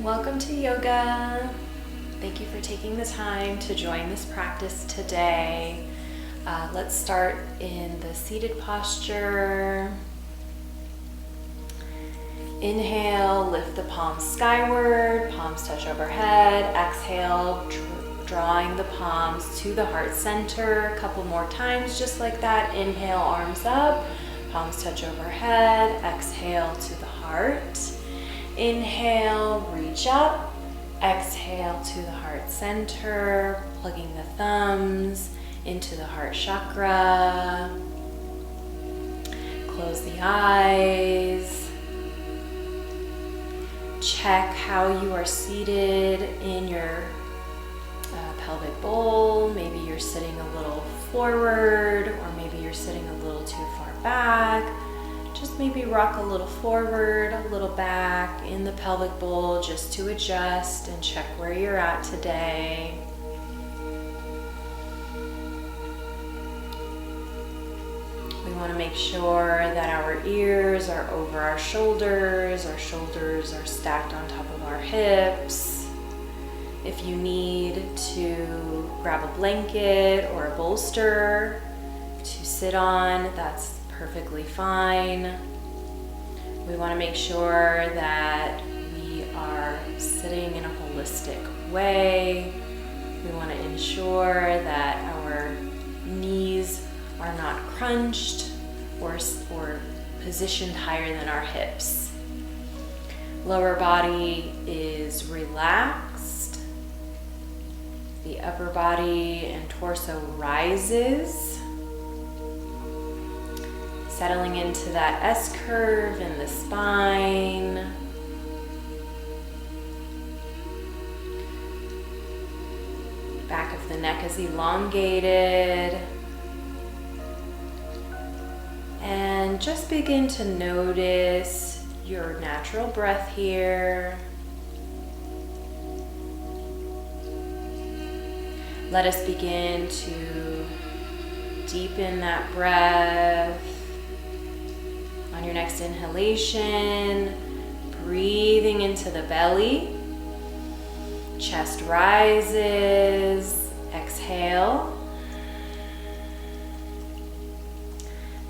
Welcome to yoga. Thank you for taking the time to join this practice today. Let's start in the seated posture. Inhale, lift the palms skyward, palms touch overhead. Exhale, drawing the palms to the heart center. A couple more times just like that. Inhale, arms up, palms touch overhead. Exhale to the heart. Inhale, reach up. Exhale to the heart center, plugging the thumbs into the heart chakra. Close the eyes. Check how you are seated in your pelvic bowl. Maybe you're sitting a little forward, or maybe you're sitting a little too far back. Just maybe rock a little forward, a little back in the pelvic bowl just to adjust and check where you're at today. We want to make sure that our ears are over our shoulders are stacked on top of our hips. If you need to grab a blanket or a bolster to sit on, that's perfectly fine. We want to make sure that we are sitting in a holistic way. We want to ensure that our knees are not crunched or positioned higher than our hips. Lower body is relaxed. The upper body and torso rises, settling into that S curve in the spine. Back of the neck is elongated. And just begin to notice your natural breath here. Let us begin to deepen that breath. On your next inhalation, breathing into the belly, chest rises, exhale.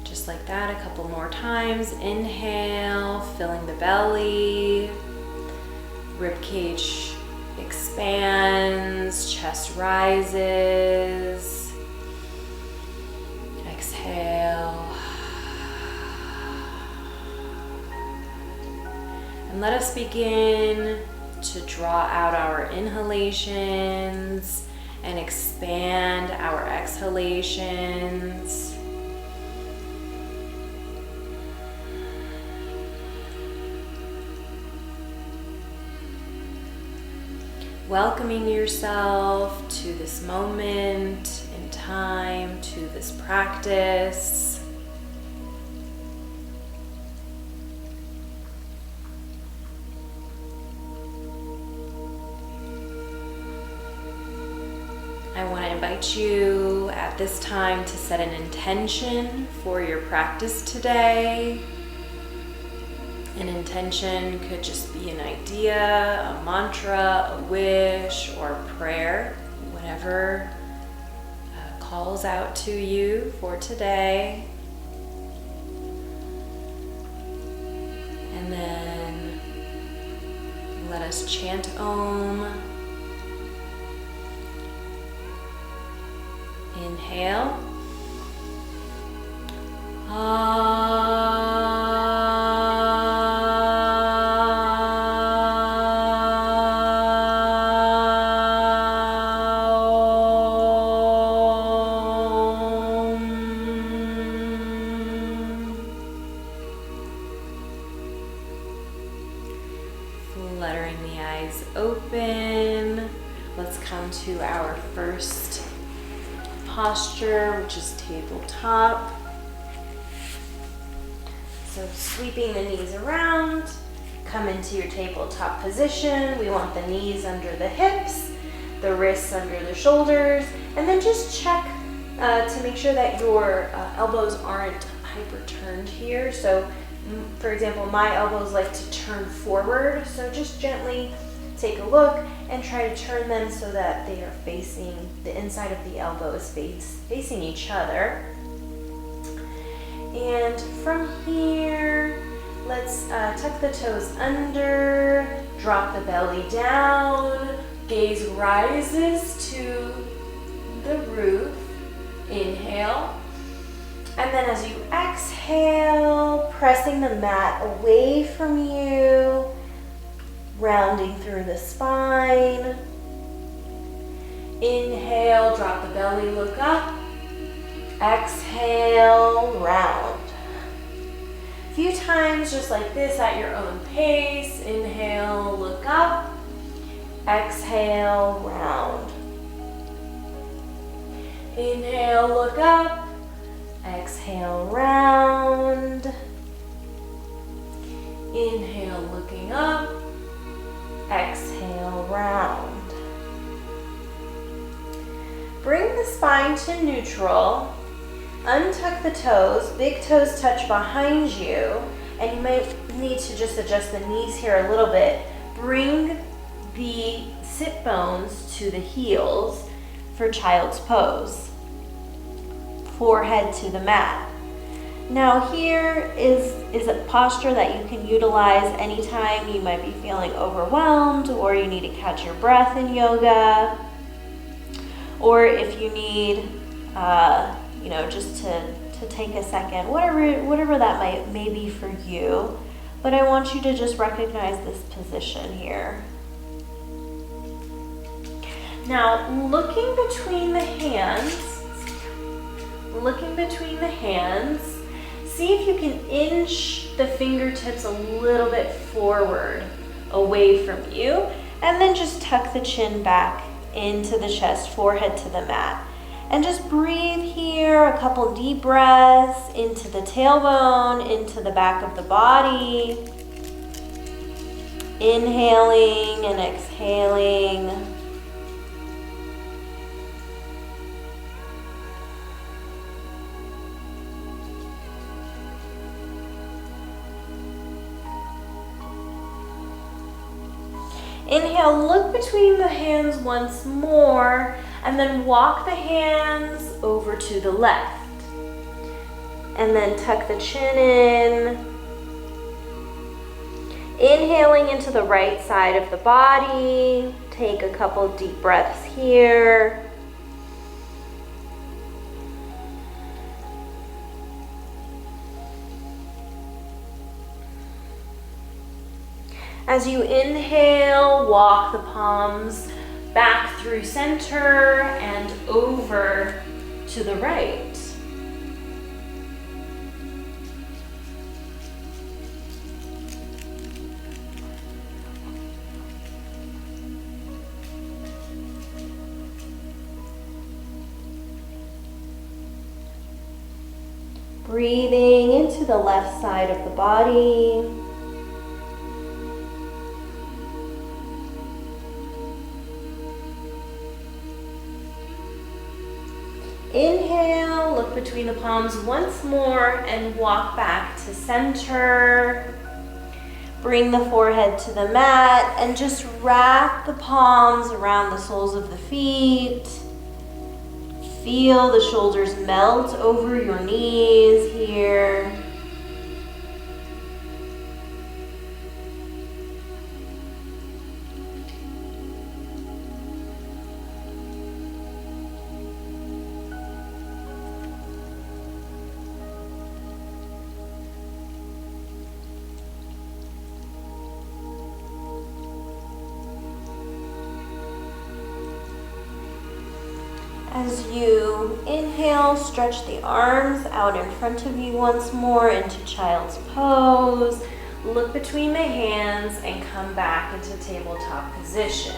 Just like that, a couple more times. Inhale, filling the belly, rib cage expands, chest rises, exhale. And let us begin to draw out our inhalations and expand our exhalations. Welcoming yourself to this moment in time, to this practice. I want to invite you at this time to set an intention for your practice today. An intention could just be an idea, a mantra, a wish, or a prayer, whatever calls out to you for today. And then let us chant Om. Inhale. Fluttering the eyes open. Let's come to our first posture, which is tabletop. So sweeping the knees around, come into your tabletop position. We want the knees under the hips, the wrists under the shoulders, and then just check to make sure that your elbows aren't hyper turned here. So for example, my elbows like to turn forward, so just gently take a look and try to turn them so that they are facing, the inside of the elbow is facing each other. And from here, let's tuck the toes under, drop the belly down, gaze rises to the roof. Inhale. And then as you exhale, pressing the mat away from you, rounding through the spine. Inhale, drop the belly, look up. Exhale, round. A few times just like this at your own pace. Inhale, look up. Exhale, round. Inhale, look up. Exhale, round. Inhale, looking up. Exhale, round. Bring the spine to neutral. Untuck the toes. Big toes touch behind you. And you might need to just adjust the knees here a little bit. Bring the sit bones to the heels for child's pose. Forehead to the mat. Now here is a posture that you can utilize anytime you might be feeling overwhelmed or you need to catch your breath in yoga, or if you need, just to take a second, whatever that may be for you. But I want you to just recognize this position here. Now, looking between the hands, see if you can inch the fingertips a little bit forward away from you, and then just tuck the chin back into the chest, forehead to the mat. And just breathe here, a couple deep breaths into the tailbone, into the back of the body. Inhaling and exhaling. Inhale, look between the hands once more, and then walk the hands over to the left. And then tuck the chin in. Inhaling into the right side of the body. Take a couple deep breaths here. As you inhale, walk the palms back through center and over to the right. Breathing into the left side of the body. Inhale, look between the palms once more and walk back to center. Bring the forehead to the mat and just wrap the palms around the soles of the feet. Feel the shoulders melt over your knees here. As you inhale, stretch the arms out in front of you once more into child's pose. Look between the hands and come back into tabletop position.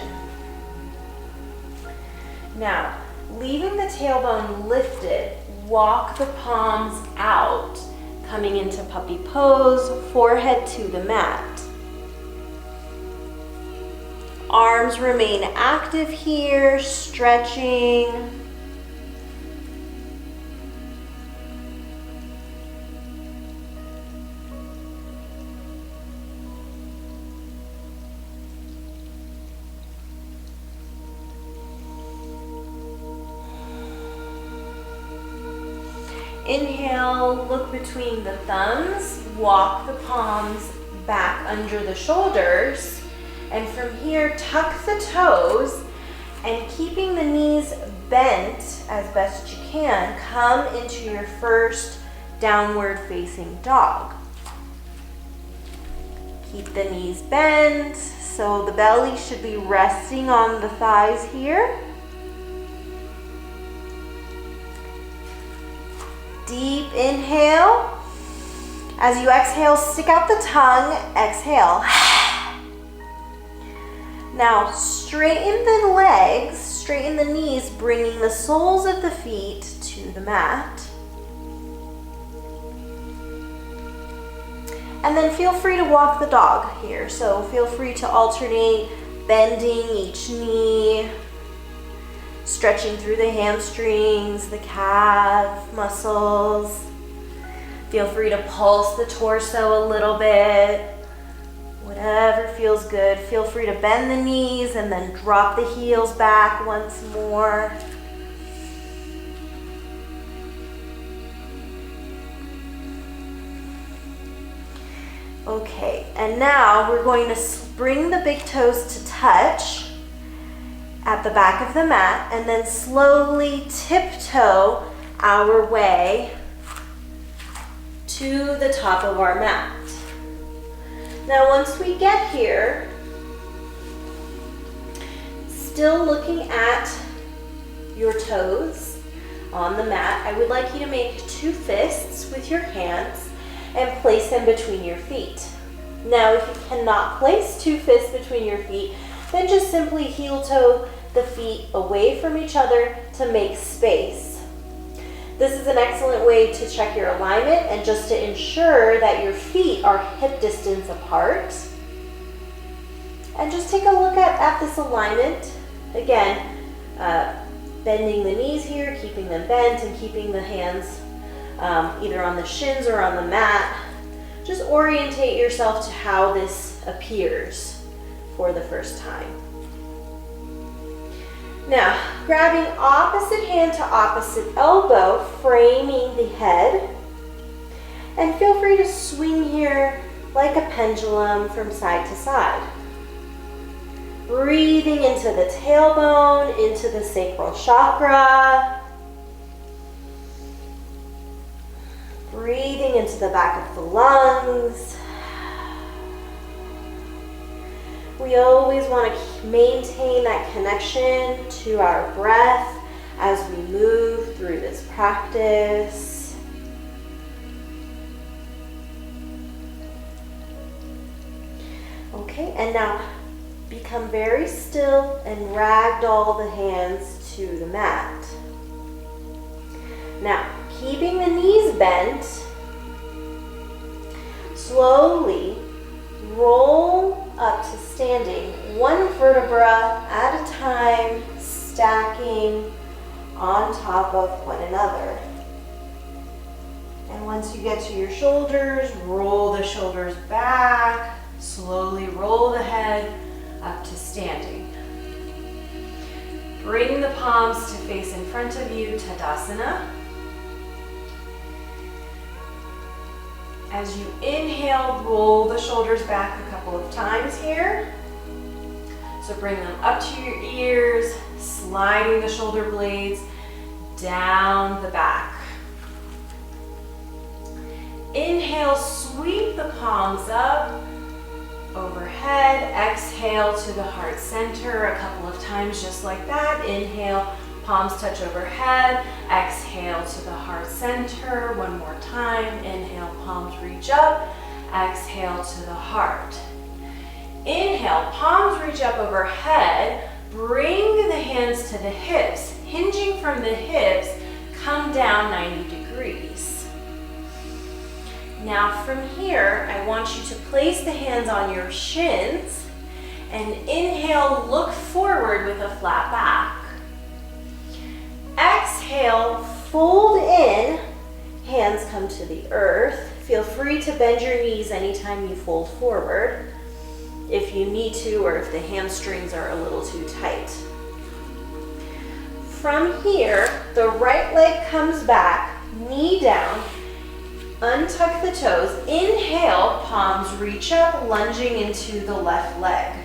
Now, leaving the tailbone lifted, walk the palms out, coming into puppy pose, forehead to the mat. Arms remain active here, stretching. Inhale, look between the thumbs, walk the palms back under the shoulders, and from here, tuck the toes, and keeping the knees bent as best you can, come into your first downward facing dog. Keep the knees bent, so the belly should be resting on the thighs here. Deep inhale. As you exhale, stick out the tongue, exhale. Now straighten the legs, straighten the knees, bringing the soles of the feet to the mat. And then feel free to walk the dog here. So feel free to alternate bending each knee, stretching through the hamstrings, the calf muscles. Feel free to pulse the torso a little bit. Whatever feels good. Feel free to bend the knees and then drop the heels back once more. Okay, and now we're going to bring the big toes to touch at the back of the mat and then slowly tiptoe our way to the top of our mat. Now once we get here, still looking at your toes on the mat, I would like you to make two fists with your hands and place them between your feet. Now if you cannot place two fists between your feet, then just simply heel toe the feet away from each other to make space. This is an excellent way to check your alignment and just to ensure that your feet are hip distance apart. And just take a look at this alignment. Again, bending the knees here, keeping them bent and keeping the hands either on the shins or on the mat. Just orientate yourself to how this appears for the first time. Now, grabbing opposite hand to opposite elbow, framing the head. And feel free to swing here like a pendulum from side to side. Breathing into the tailbone, into the sacral chakra. Breathing into the back of the lungs. We always want to maintain that connection to our breath as we move through this practice. Okay, and now become very still and ragdoll the hands to the mat. Now, keeping the knees bent, slowly roll up to standing, one vertebra at a time, stacking on top of one another. And once you get to your shoulders, roll the shoulders back, slowly roll the head up to standing. Bring the palms to face in front of you, Tadasana. As you inhale, roll the shoulders back a couple of times here. So bring them up to your ears, sliding the shoulder blades down the back. Inhale, sweep the palms up, overhead. Exhale to the heart center a couple of times just like that. Inhale, palms touch overhead. Exhale to the heart center. One more time. Inhale, palms reach up. Exhale to the heart. Inhale, palms reach up overhead. Bring the hands to the hips. Hinging from the hips, come down 90 degrees. Now from here, I want you to place the hands on your shins and inhale, look forward with a flat back. Exhale, fold in, hands come to the earth. Feel free to bend your knees anytime you fold forward if you need to or if the hamstrings are a little too tight. From here, the right leg comes back, knee down, untuck the toes. Inhale, palms reach up, lunging into the left leg.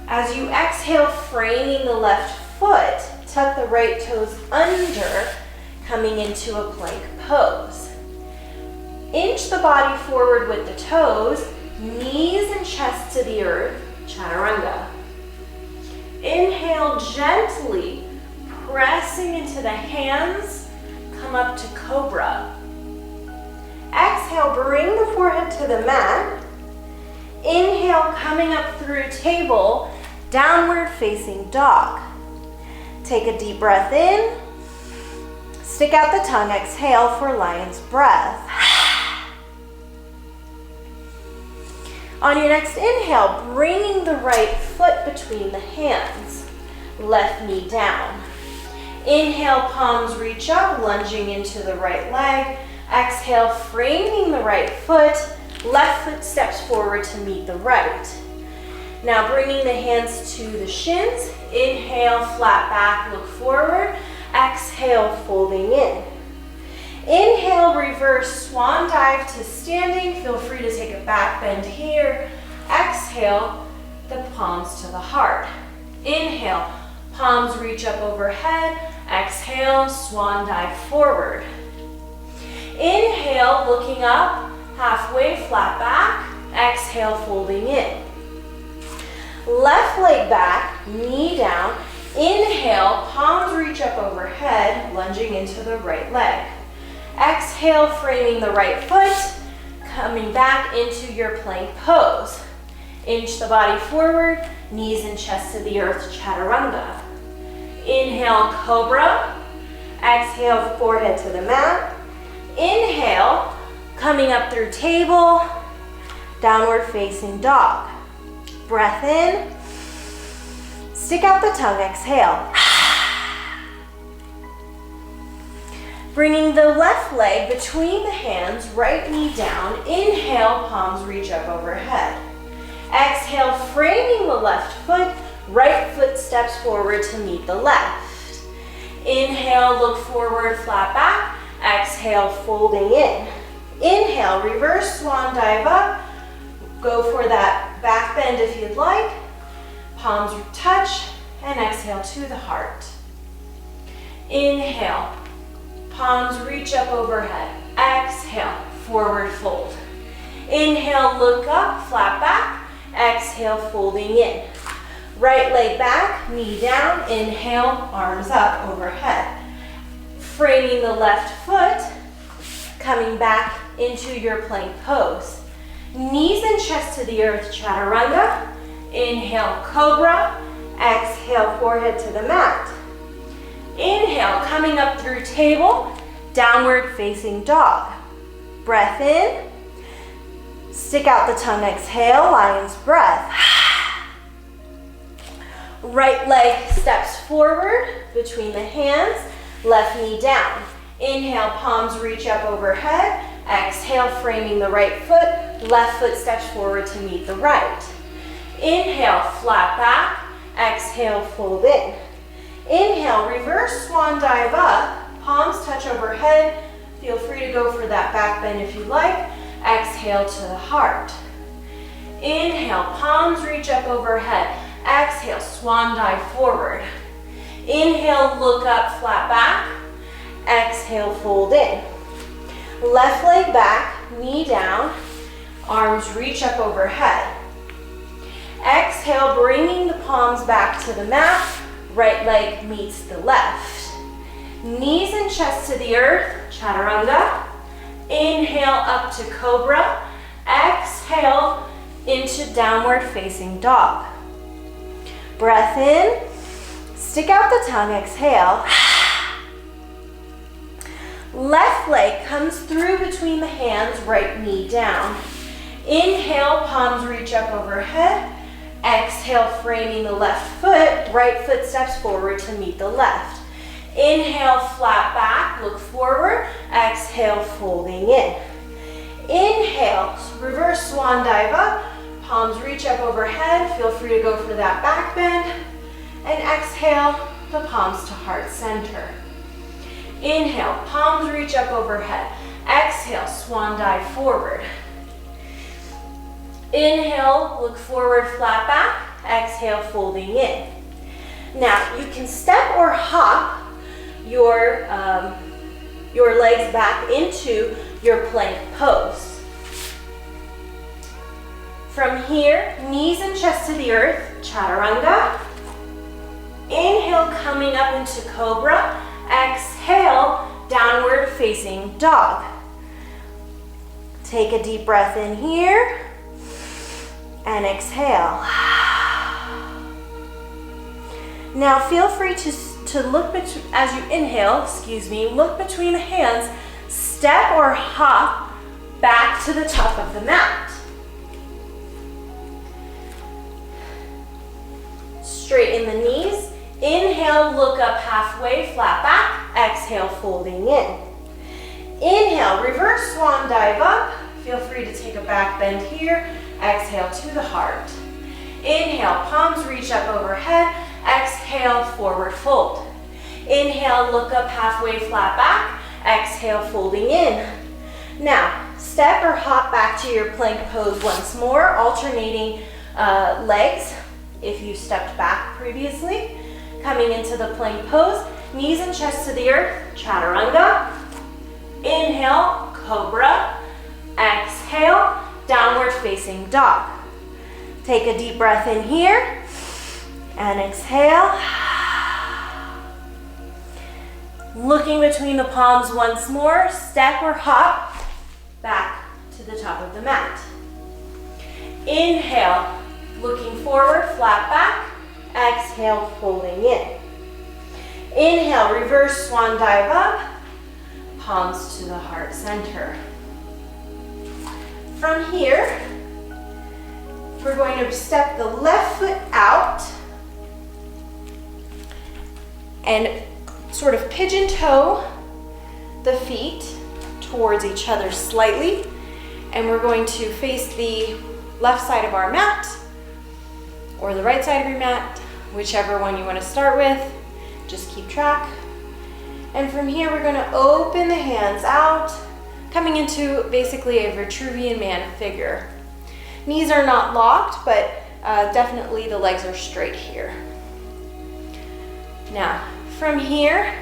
As you exhale, framing the left foot, tuck the right toes under, coming into a plank pose. Inch the body forward with the toes, knees and chest to the earth, chaturanga. Inhale gently, pressing into the hands, come up to cobra. Exhale, bring the forehead to the mat. Inhale, coming up through table, downward facing dog. Take a deep breath in. Stick out the tongue, exhale for lion's breath. On your next inhale, bringing the right foot between the hands, left knee down. Inhale, palms reach up, lunging into the right leg. Exhale, framing the right foot, left foot steps forward to meet the right. Now bringing the hands to the shins, inhale, flat back, look forward. Exhale, folding in. Inhale, reverse swan dive to standing. Feel free to take a back bend here. Exhale, the palms to the heart. Inhale, palms reach up overhead. Exhale, swan dive forward. Inhale, looking up, halfway, flat back. Exhale, folding in. Left leg back, knee down. Inhale, palms reach up overhead, lunging into the right leg. Exhale, framing the right foot, coming back into your plank pose. Inch the body forward, knees and chest to the earth, chaturanga. Inhale, cobra. Exhale, forehead to the mat. Inhale, coming up through table, downward facing dog. Breath in. Stick out the tongue, exhale. Bringing the left leg between the hands, right knee down. Inhale, palms reach up overhead. Exhale, framing the left foot, right foot steps forward to meet the left. Inhale, look forward, flat back. Exhale, folding in. Inhale, reverse swan dive up. Go for that back bend if you'd like. Palms touch, and exhale to the heart. Inhale, palms reach up overhead. Exhale, forward fold. Inhale, look up, flat back. Exhale, folding in. Right leg back, knee down. Inhale, arms up overhead. Framing the left foot, coming back into your plank pose. Knees and chest to the earth, chaturanga. Inhale, cobra. Exhale, forehead to the mat. Inhale, coming up through table, downward facing dog. Breath in. Stick out the tongue, exhale, lion's breath. Right leg steps forward between the hands, left knee down. Inhale, palms reach up overhead. Exhale, framing the right foot, left foot steps forward to meet the right. Inhale, flat back. Exhale, fold in. Inhale, reverse swan dive up. Palms touch overhead. Feel free to go for that back bend if you like. Exhale to the heart. Inhale, palms reach up overhead. Exhale, swan dive forward. Inhale, look up, flat back. Exhale, fold in. Left leg back, knee down. Arms reach up overhead. Exhale, bringing the palms back to the mat. Right leg meets the left. Knees and chest to the earth, chaturanga. Inhale up to cobra. Exhale into downward facing dog. Breath in. Stick out the tongue, exhale. Left leg comes through between the hands, right knee down. Inhale, palms reach up overhead. Exhale, framing the left foot, right foot steps forward to meet the left. Inhale, flat back, look forward. Exhale, folding in. Inhale, reverse swan dive up. Palms reach up overhead. Feel free to go for that back bend. And exhale, the palms to heart center. Inhale, palms reach up overhead. Exhale, swan dive forward. Inhale, look forward, flat back. Exhale, folding in. Now, you can step or hop your legs back into your plank pose. From here, knees and chest to the earth, chaturanga. Inhale, coming up into cobra. Exhale, downward facing dog. Take a deep breath in here and exhale. Now feel free to look as you inhale, look between the hands, step or hop back to the top of the mat. Straighten the knees. Inhale, look up halfway, flat back. Exhale, folding in. Inhale, reverse swan dive up. Feel free to take a back bend here. Exhale to the heart. Inhale, palms reach up overhead. Exhale, forward fold. Inhale, look up halfway, flat back. Exhale, folding in. Now, step or hop back to your plank pose once more, alternating legs if you stepped back previously. Coming into the plank pose, knees and chest to the earth, chaturanga. Inhale, cobra. Exhale, downward facing dog. Take a deep breath in here and exhale. Looking between the palms once more, step or hop back to the top of the mat. Inhale, looking forward, flat back. Exhale, folding in. Inhale, reverse swan dive up. Palms to the heart center. From here, we're going to step the left foot out and sort of pigeon toe the feet towards each other slightly. And we're going to face the left side of our mat or the right side of your mat, whichever one you want to start with. Just keep track. And from here, we're going to open the hands out, coming into basically a Vitruvian man figure. Knees are not locked, but definitely the legs are straight here. Now, from here,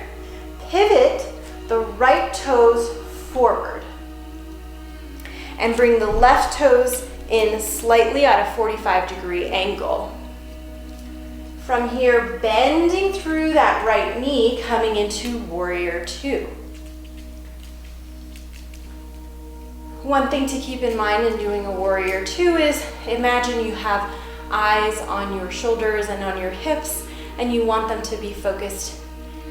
pivot the right toes forward and bring the left toes in slightly at a 45-degree angle. From here, bending through that right knee, coming into warrior two. One thing to keep in mind in doing a warrior two is imagine you have eyes on your shoulders and on your hips, and you want them to be focused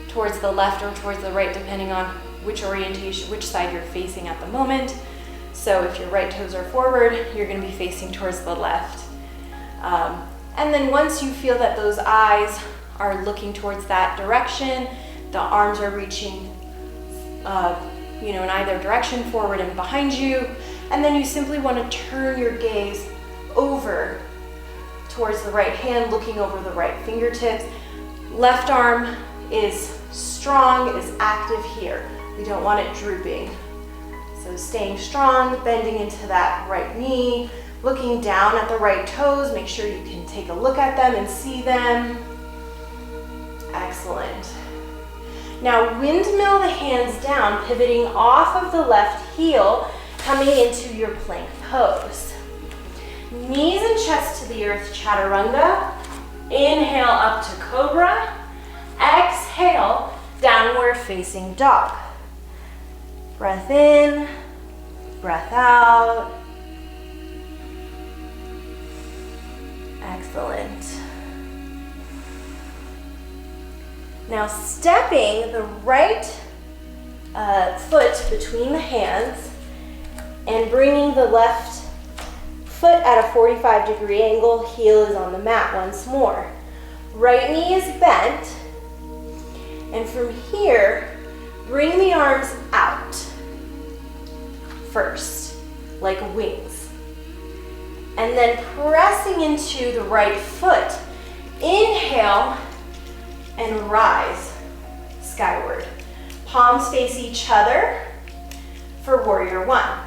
towards the left or towards the right, depending on which orientation, which side you're facing at the moment. So if your right toes are forward, you're going to be facing towards the left. And then once you feel that those eyes are looking towards that direction, the arms are reaching in either direction, forward and behind you, and then you simply want to turn your gaze over towards the right hand, looking over the right fingertips. Left arm is strong, is active here. We don't want it drooping. So staying strong, bending into that right knee, looking down at the right toes. Make sure you can take a look at them and see them. Excellent. Now windmill the hands down, pivoting off of the left heel, coming into your plank pose. Knees and chest to the earth, chaturanga. Inhale up to cobra. Exhale, downward facing dog. Breath in, breath out. Excellent. Now stepping the right foot between the hands and bringing the left foot at a 45-degree angle, heel is on the mat once more. Right knee is bent, and from here, bring the arms out first, like wings. And then pressing into the right foot, inhale and rise skyward. Palms face each other for warrior one.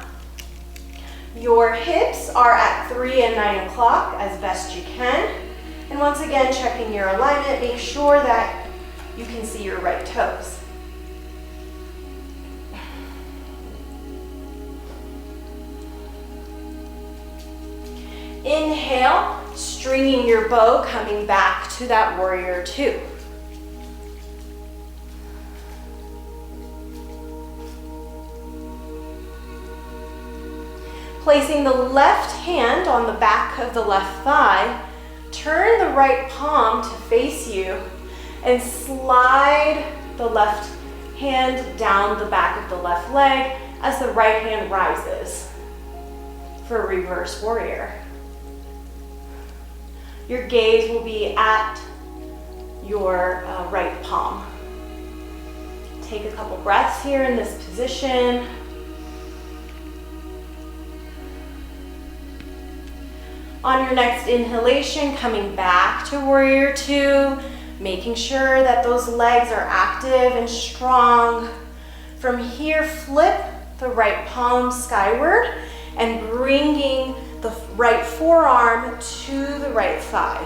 Your hips are at 3 and 9 o'clock as best you can. And once again, checking your alignment, make sure that you can see your right toes. Inhale, stringing your bow, coming back to that warrior two. Placing the left hand on the back of the left thigh, turn the right palm to face you and slide the left hand down the back of the left leg as the right hand rises for reverse warrior. Your gaze will be at your right palm. Take a couple breaths here in this position. On your next inhalation, coming back to warrior two, making sure that those legs are active and strong. From here, flip the right palm skyward and bringing the right forearm to the right thigh.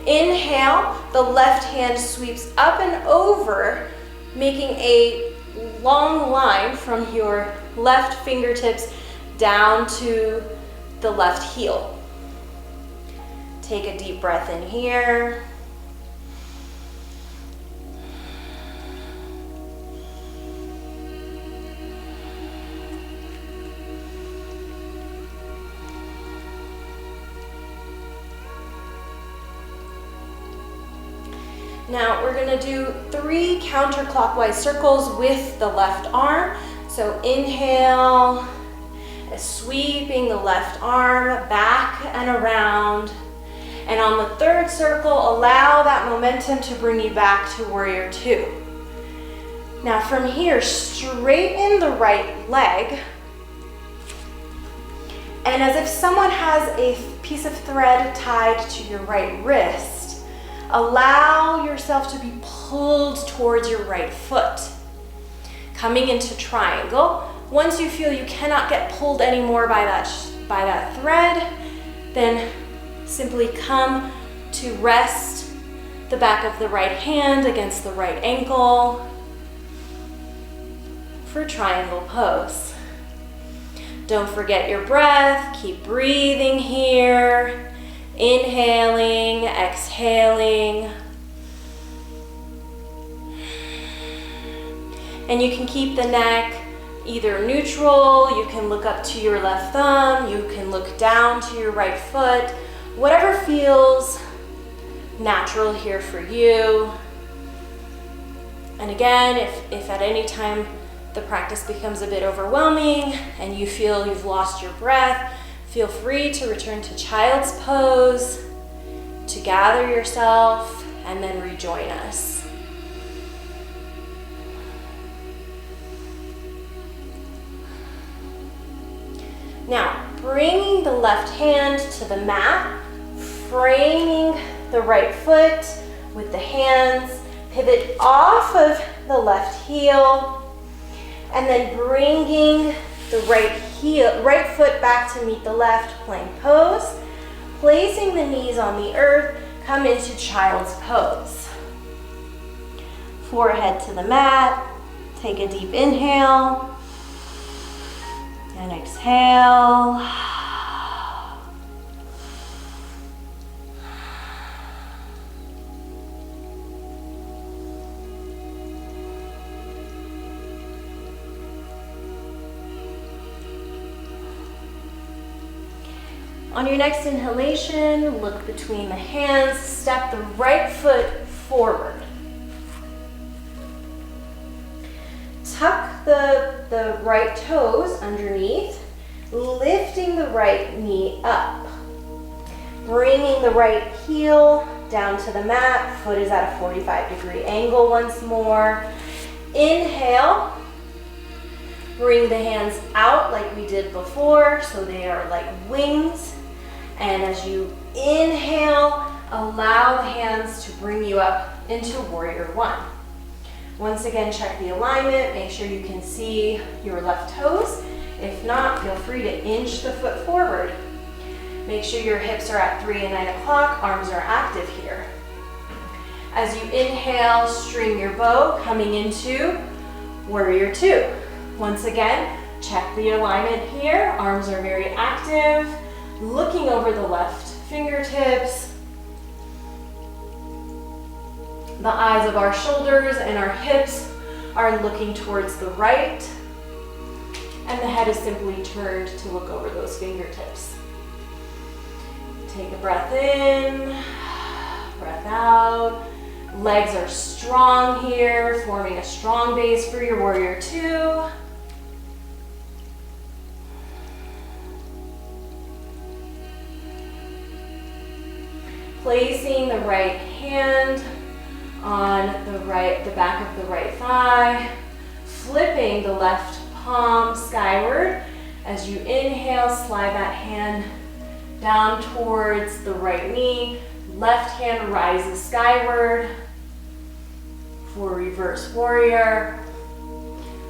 Inhale, the left hand sweeps up and over, making a long line from your left fingertips down to the left heel. Take a deep breath in here. Now we're gonna do 3 counterclockwise circles with the left arm. So inhale, sweeping the left arm back and around. And on the third circle, allow that momentum to bring you back to warrior two. Now from here, straighten the right leg. And as if someone has a piece of thread tied to your right wrist, allow yourself to be pulled towards your right foot. Coming into triangle. Once you feel you cannot get pulled anymore by that thread, then simply come to rest the back of the right hand against the right ankle for triangle pose. Don't forget your breath. Keep breathing here. Inhaling, exhaling. And you can keep the neck either neutral, you can look up to your left thumb, you can look down to your right foot, whatever feels natural here for you. And again, if at any time the practice becomes a bit overwhelming and you feel you've lost your breath, feel free to return to child's pose, to gather yourself, and then rejoin us. Now, bringing the left hand to the mat, framing the right foot with the hands, pivot off of the left heel, and then bringing the right foot back to meet the left, plank pose. Placing the knees on the earth, come into child's pose. Forehead to the mat, take a deep inhale. And exhale. On your next inhalation, look between the hands, step the right foot forward. Tuck the right toes underneath, lifting the right knee up. Bringing the right heel down to the mat, foot is at a 45-degree angle once more. Inhale, bring the hands out like we did before, so they are like wings. And as you inhale, allow the hands to bring you up into warrior one. Once again, check the alignment. Make sure you can see your left toes. If not, feel free to inch the foot forward. Make sure your hips are at 3 and 9 o'clock. Arms are active here. As you inhale, string your bow, coming into warrior two. Once again, check the alignment here. Arms are very active. Looking over the left fingertips. The eyes of our shoulders and our hips are looking towards the right. And the head is simply turned to look over those fingertips. Take a breath in, breath out. Legs are strong here, forming a strong base for your warrior two. Placing the right hand on the back of the right thigh, flipping the left palm skyward. As you inhale, slide that hand down towards the right knee. Left hand rises skyward for reverse warrior.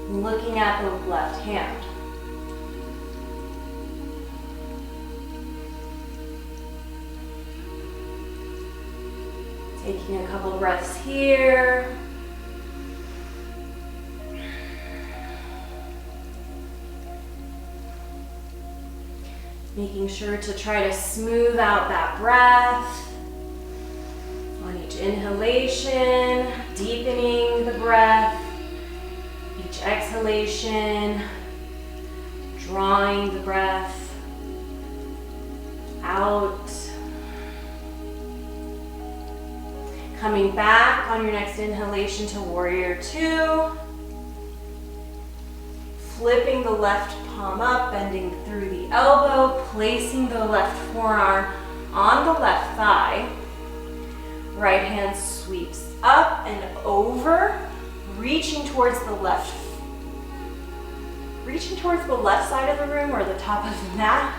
Looking at the left hand. Taking a couple breaths here. Making sure to try to smooth out that breath. On each inhalation, deepening the breath. Each exhalation, drawing the breath out. Coming back on your next inhalation to warrior two. Flipping the left palm up, bending through the elbow, placing the left forearm on the left thigh. Right hand sweeps up and over, reaching towards the left side of the room or the top of the mat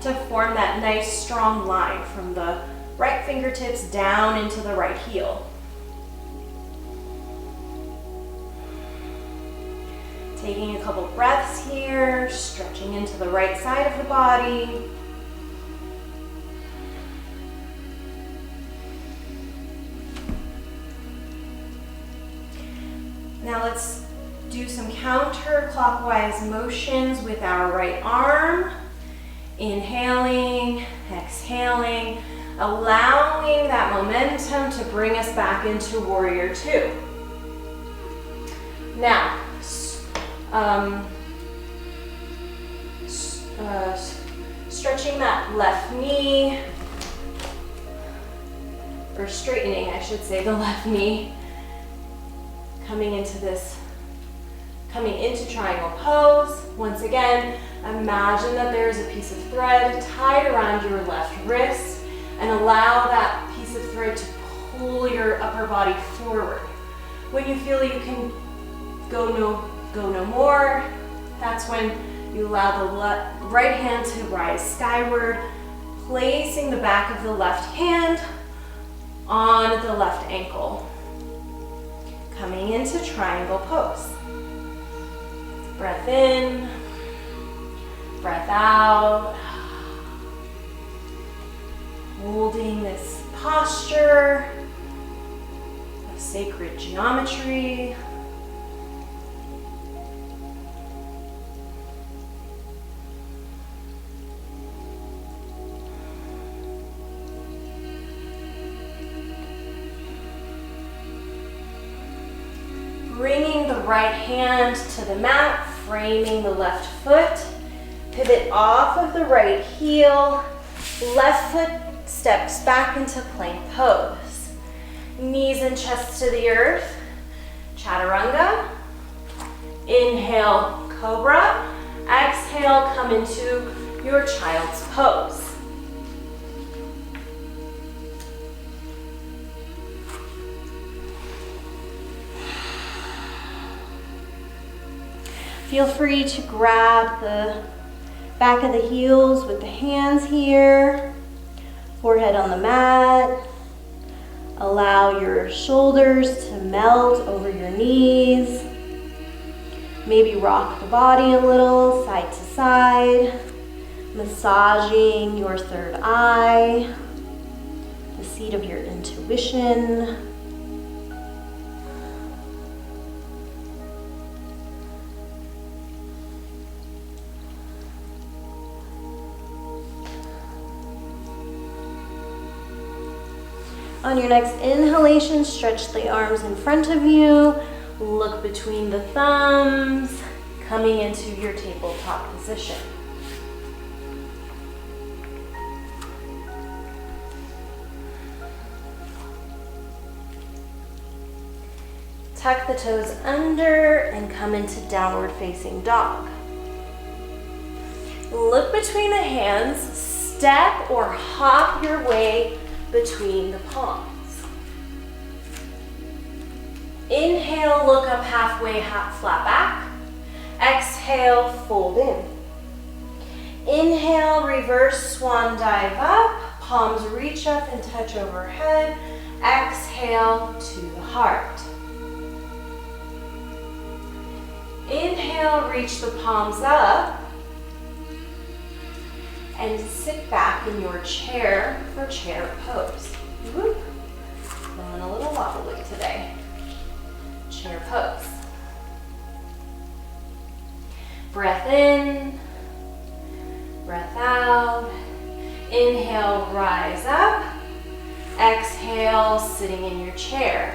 to form that nice strong line from the right fingertips down into the right heel. Taking a couple breaths here, stretching into the right side of the body. Now let's do some counterclockwise motions with our right arm. Inhaling, exhaling, allowing that momentum to bring us back into warrior two. Now, stretching that left knee, or straightening, I should say, the left knee, coming into triangle pose. Once again, imagine that there is a piece of thread tied around your left wrist, and allow that piece of thread to pull your upper body forward. When you feel you can go no more, that's when you allow the right hand to rise skyward, placing the back of the left hand on the left ankle. Coming into triangle pose. Breath in, breath out. Holding this posture of sacred geometry. Bringing the right hand to the mat, framing the left foot. Pivot off of the right heel. Left foot steps back into plank pose. Knees and chest to the earth. Chaturanga. Inhale, cobra. Exhale, come into your child's pose. Feel free to grab the back of the heels with the hands here, forehead on the mat. Allow your shoulders to melt over your knees. Maybe rock the body a little, side to side, massaging your third eye, the seat of your intuition. On your next inhalation, stretch the arms in front of you. Look between the thumbs, coming into your tabletop position. Tuck the toes under and come into downward facing dog. Look between the hands, step or hop your way between the palms. Inhale, look up halfway, flat back. Exhale, fold in. Inhale, reverse swan dive up. Palms reach up and touch overhead. Exhale to the heart. Inhale, reach the palms up. And sit back in your chair for chair pose. Whoop. Feeling a little wobbly today. Chair pose. Breath in, breath out. Inhale, rise up. Exhale, sitting in your chair.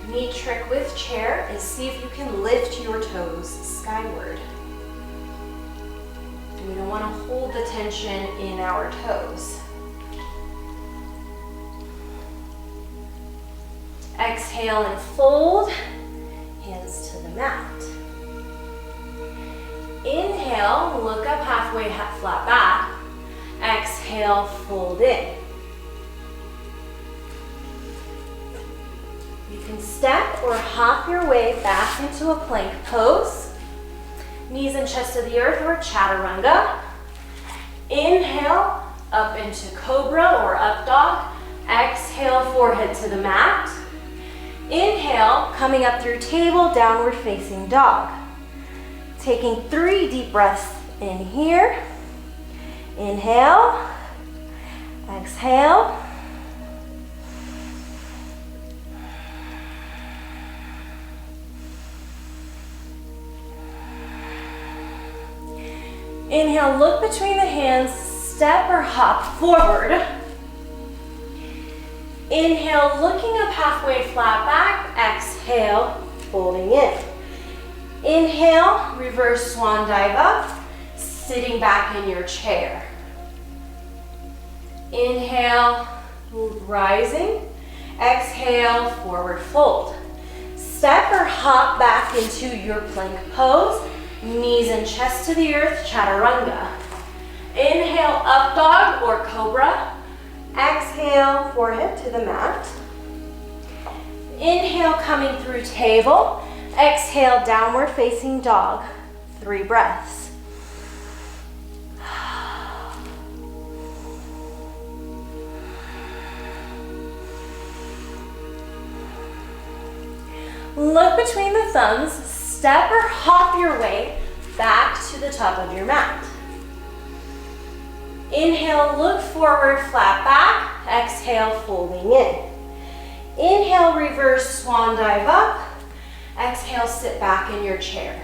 Neat trick with chair is see if you can lift your toes skyward. We don't want to hold the tension in our toes. Exhale and fold, hands to the mat. Inhale, look up halfway, flat back. Exhale, fold in. You can step or hop your way back into a plank pose. Knees and chest to the earth or chaturanga. Inhale, up into cobra or up dog. Exhale, forehead to the mat. Inhale, coming up through table, downward facing dog. Taking 3 deep breaths in here. Inhale, exhale. Inhale, look between the hands, step or hop forward. Inhale, looking up halfway, flat back. Exhale, folding in. Inhale, reverse swan dive up, sitting back in your chair. Inhale, rising. Exhale, forward fold. Step or hop back into your plank pose. Knees and chest to the earth, chaturanga. Inhale, up dog or cobra. Exhale, forehead to the mat. Inhale, coming through table. Exhale, downward facing dog. 3 breaths. Look between the thumbs. Step or hop your way back to the top of your mat. Inhale, look forward, flat back. Exhale, folding in. Inhale, reverse swan dive up. Exhale, sit back in your chair.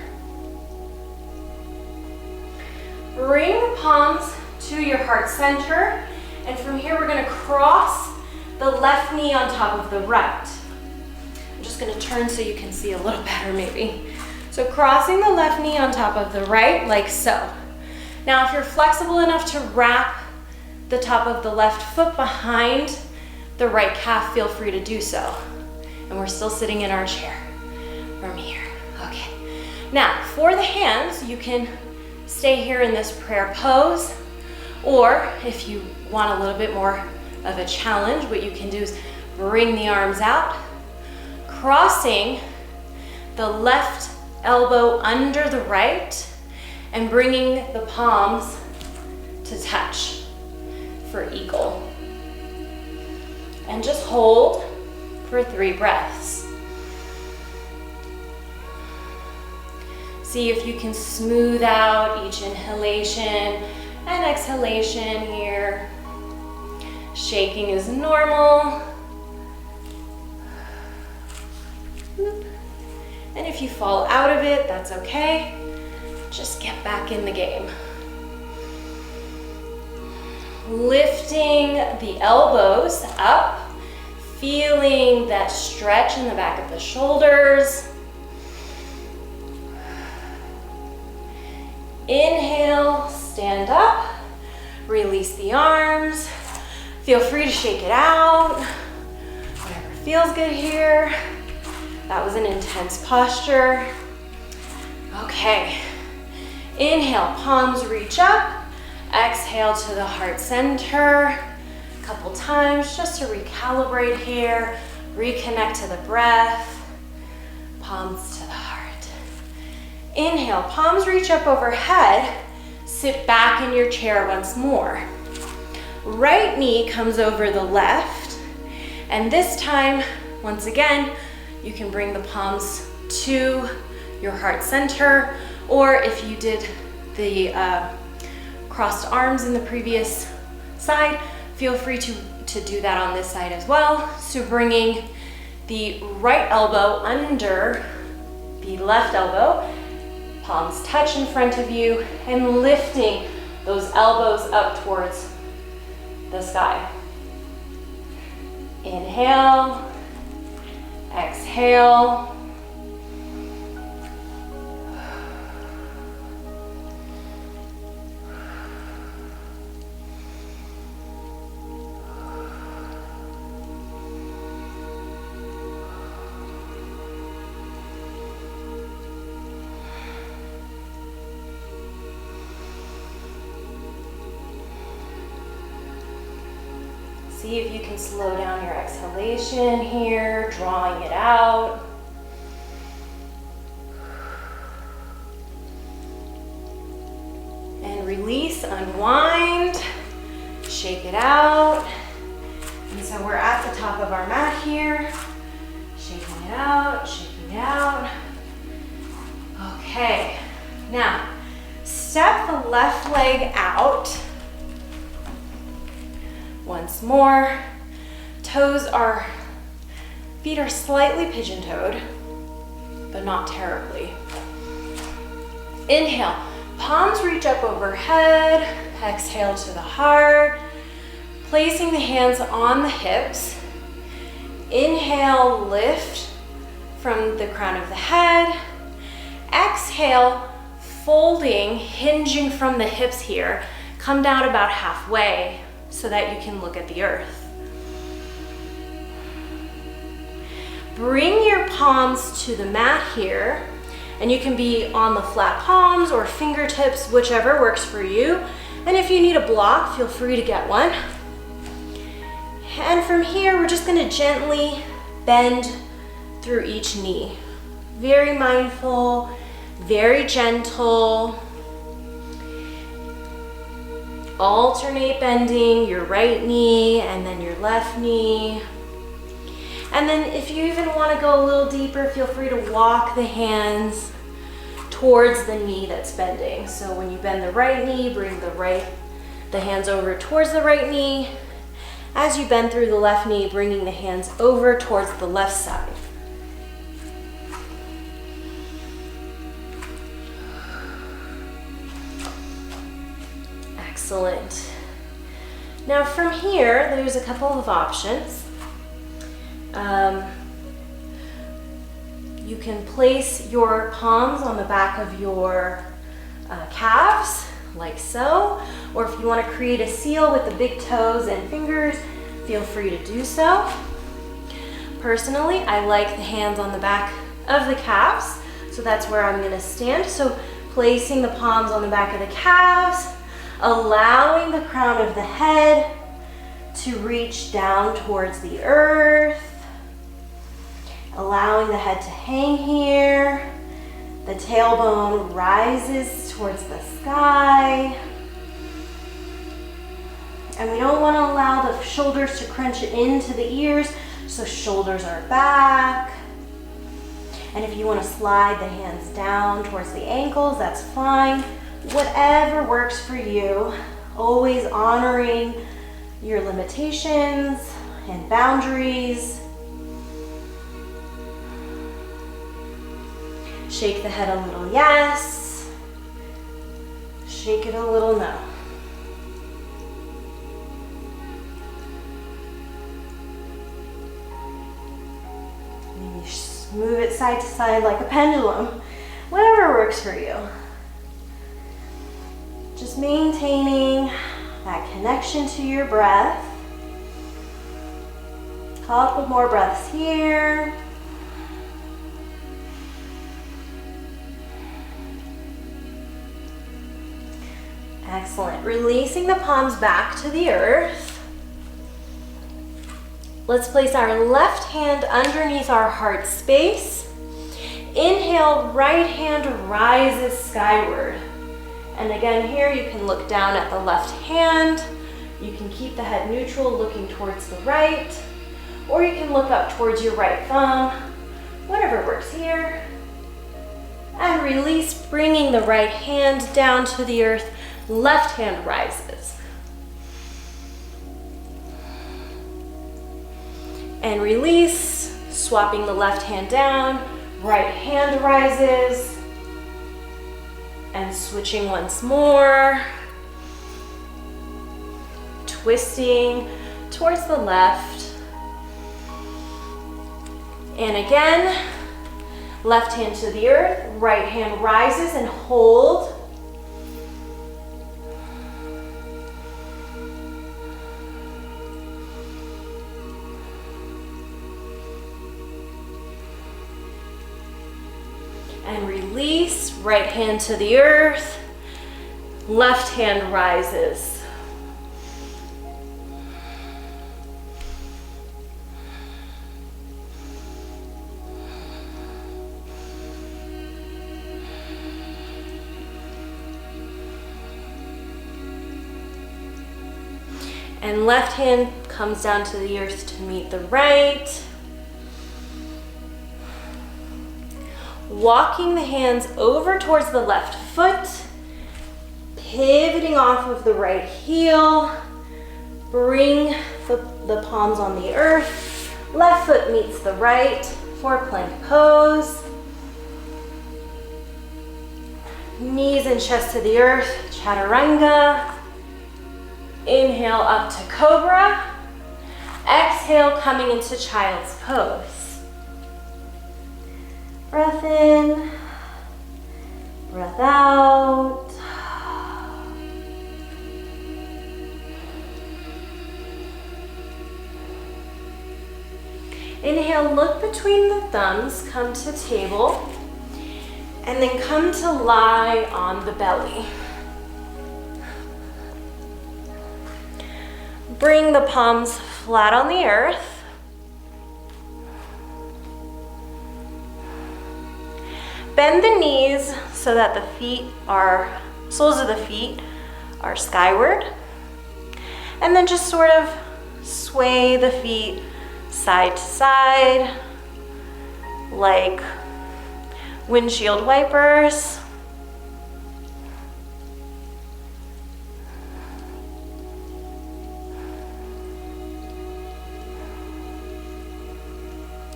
Bring the palms to your heart center. And from here, we're going to cross the left knee on top of the right. I'm just going to turn so you can see a little better maybe. So crossing the left knee on top of the right, like so. Now, if you're flexible enough to wrap the top of the left foot behind the right calf, feel free to do so. And we're still sitting in our chair from here. Okay. Now, for the hands, you can stay here in this prayer pose, or if you want a little bit more of a challenge, what you can do is bring the arms out, crossing the left elbow under the right, and bringing the palms to touch for eagle. And just hold for 3 breaths. See if you can smooth out each inhalation and exhalation here. Shaking is normal. And if you fall out of it, that's okay. Just get back in the game. Lifting the elbows up, feeling that stretch in the back of the shoulders. Inhale, stand up, release the arms. Feel free to shake it out, whatever feels good here. That was an intense posture. Okay, inhale, palms reach up. Exhale to the heart center. A couple times just to recalibrate here. Reconnect to the breath. Palms to the heart. Inhale, palms reach up overhead. Sit back in your chair once more. Right knee comes over the left. And this time, once again, you can bring the palms to your heart center, or if you did the crossed arms in the previous side, feel free to do that on this side as well. So bringing the right elbow under the left elbow, palms touch in front of you, and lifting those elbows up towards the sky. Inhale, exhale. See if you can slow down your exhalation here, drawing it out. And release, unwind, shake it out. And so we're at the top of our mat here, shaking it out, shaking it out. Okay, now step the left leg out. Once more, feet are slightly pigeon-toed, but not terribly. Inhale, palms reach up overhead, exhale to the heart, placing the hands on the hips. Inhale, lift from the crown of the head. Exhale, folding, hinging from the hips here. Come down about halfway so that you can look at the earth. Bring your palms to the mat here, and you can be on the flat palms or fingertips, whichever works for you. And if you need a block, feel free to get one. And from here, we're just gonna gently bend through each knee. Very mindful, very gentle. Alternate bending your right knee and then your left knee. And then if you even want to go a little deeper, feel free to walk the hands towards the knee that's bending. So when you bend the right knee, bring the hands over towards the right knee. As you bend through the left knee, bringing the hands over towards the left side. Excellent. Now from here, there's a couple of options. You can place your palms on the back of your calves, like so. Or if you want to create a seal with the big toes and fingers, feel free to do so. Personally, I like the hands on the back of the calves, so that's where I'm going to stand. So placing the palms on the back of the calves, allowing the crown of the head to reach down towards the earth, allowing the head to hang here. The tailbone rises towards the sky. And we don't want to allow the shoulders to crunch into the ears, so shoulders are back. And if you want to slide the hands down towards the ankles, that's fine. Whatever works for you, always honoring your limitations and boundaries. Shake the head a little yes. Shake it a little no. Maybe move it side to side like a pendulum. Whatever works for you. Just maintaining that connection to your breath. A couple more breaths here. Excellent. Releasing the palms back to the earth. Let's place our left hand underneath our heart space. Inhale, right hand rises skyward. And again, here you can look down at the left hand. You can keep the head neutral, looking towards the right. Or you can look up towards your right thumb. Whatever works here. And release, bringing the right hand down to the earth. Left hand rises. And release, swapping the left hand down, right hand rises. And switching once more. Twisting towards the left. And again, left hand to the earth, right hand rises and hold. And release, right hand to the earth, left hand rises. And left hand comes down to the earth to meet the right. Walking the hands over towards the left foot, pivoting off of the right heel. Bring the palms on the earth. Left foot meets the right for plank pose. Knees and chest to the earth, chaturanga. Inhale up to cobra. Exhale, coming into child's pose. Breath in, breath out. Inhale, look between the thumbs, come to table, and then come to lie on the belly. Bring the palms flat on the earth. Bend the knees so that the soles of the feet are skyward. And then just sort of sway the feet side to side like windshield wipers.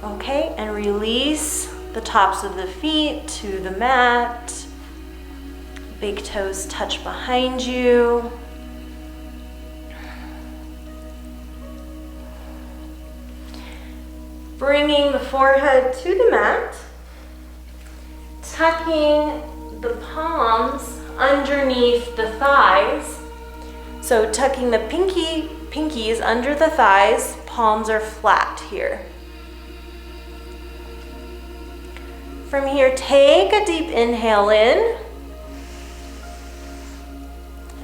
Okay, and release the tops of the feet to the mat. Big toes touch behind you. Bringing the forehead to the mat. Tucking the palms underneath the thighs. So tucking the pinkies under the thighs, palms are flat here. From here, take a deep inhale in.